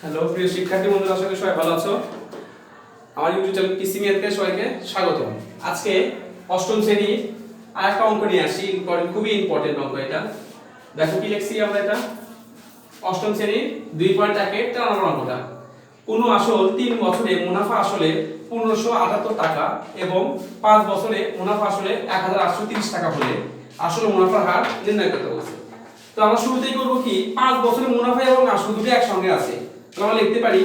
Hello প্রিয় শিক্ষার্থী বন্ধুরা, আশা করি সবাই ভালো আছো। আমার ইউটিউব চ্যানেল পিসি ম্যাথকে সবাইকে স্বাগত। আজকে অষ্টম শ্রেণী আরেকটা অঙ্ক নিয়ে আসি, খুবই ইম্পর্টেন্ট অঙ্ক এটা। দেখো কি লিখছি আমরা, এটা অষ্টম শ্রেণীর 2.1 এর 13 নম্বর অঙ্কটা। কোন আসল 3 বছরে মুনাফা আসলে 1578 টাকা এবং 5 বছরে মুনাফা আসলে 1830 টাকা হলে আসল মুনাফার হার নির্ণয় করতে বলছে। তো আমরা শুরুতেই করব কি, 5 বছরের মুনাফা এবং আসল দুটো একসঙ্গে আছে। তো আমরা লিখতে পারি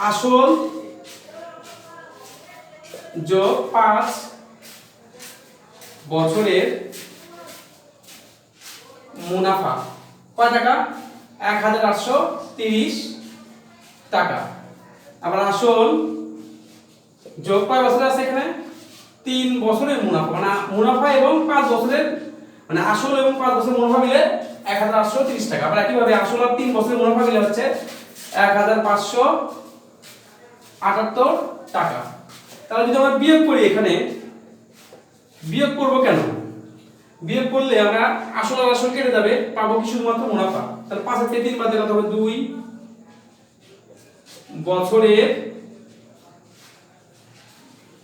আসল যোগ 5 বছরের মুনাফা কয় টাকা? 1830 টাকা। আবার আসল যোগ কয় বছর আছে এখানে? 3 বছরের মুনাফা, মানে মুনাফা এবং 5 বছরের, মানে আসল এবং 5 বছরের মুনাফা মিলে 1830 টাকা। আবার একইভাবে আসল আর 3 বছরের মুনাফা মিলে হচ্ছে 1578 টাকা। তাহলে যদি আমরা বিয়োগ করি, এখানে বিয়োগ করব কেন? বিয়োগ করলে আমরা আসল আর আসল কেটে যাবে, পাবো কি শুধুমাত্র মুনাফা। তাহলে 5 থেকে 3 বাদ দিলে কত হবে? 2 বছরের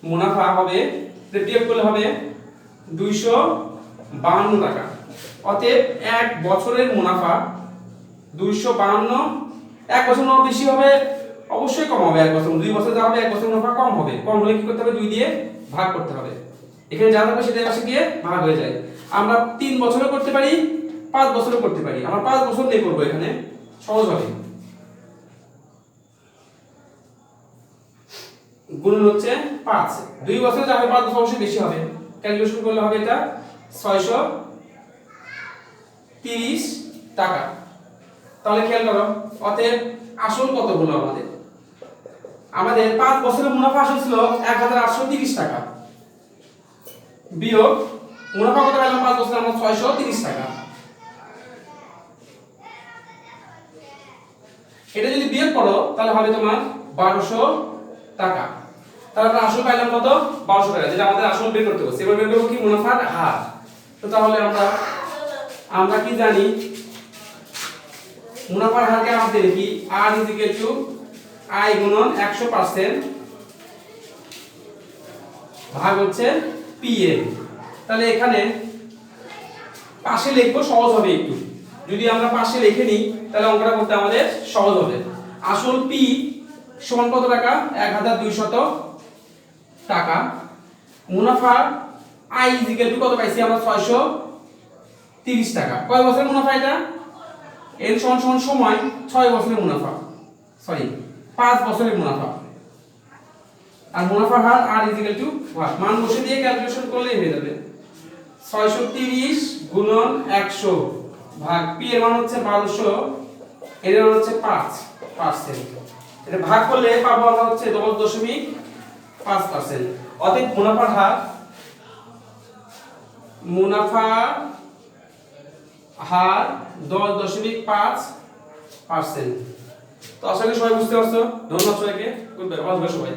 মুনাফা হবে, এটা বিয়োগ করলে হবে 252 টাকা। অতএব 1 বছরের মুনাফা 252, 1 বছর মুনাফা বেশি হবে অবশ্যই, কম হবে 1 বছর, 2 বছর যা হবে 1 বছর মুনাফা কম হবে। কম হলে কি করতে হবে? 2 দিয়ে ভাগ করতে হবে। এখানে যা থাকবে সেটা পাশে গিয়ে ভাগ হয়ে যায়। আমরা 3 বছরও করতে পারি, 5 বছরও করতে পারি। আমরা 5 বছর দিয়ে করব, এখানে সহজ হবে। গুণন হচ্ছে 5, 2 বছরে যা হবে 5 বছর অবশ্যই বেশি হবে। ক্যালকুলেশন করলে হবে এটা 630 টাকা। তাহলে খেয়াল করো, অতএব আসল কত হলো আমাদের? আমাদের 5 বছরের মুনাফা আসল ছিল 1830 টাকা, বিয়োগ মুনাফা কত পেলাম 5 বছরে আমরা 630 টাকা। এটা যদি বিয়োগ করো তাহলে হবে তোমার 1200 টাকা। তাহলে আমরা আসল পাইলাম কত? 1200 টাকা, যেটা আমাদের আসল বের করতে হবে। এবার বের করব কি? মুনাফার হার। তো তাহলে আমরা কি জানি? মুনাফার হারকে আমরা দেখি r i গুণন 100% ভাগ হচ্ছে pm। তাহলে এখানে পাশে লিখবো, সহজ হবে একটু। যদি আমরা পাশে লিখে নিই তাহলে অঙ্কটা করতে আমাদের সহজ হবে। আসল p সমান কত টাকা? 1200 টাকা। মুনাফা i কত পাইছি আমরা? 630 টাকা। কয় বছরের মুনাফা এটা? n সমান সময় 6 বছরের মুনাফা, সরি 5 বছরের মুনাফা। আর মুনাফার হার r মান বসে দিয়ে ক্যালকুলেশন করলেই হয়ে যাবে। 630 গুণন 100 ভাগ p এর মান হচ্ছে 1200, এর মান হচ্ছে 5%। এটা ভাগ করলে পাবো আমরা হচ্ছে 10.5%। অতএব মুনাফার হার 10.5%। তো আশা করি সবাই বুঝতে পারছো। ধন্যবাদ সবাইকে, গুড বাই, ভালো থাকো সবাই।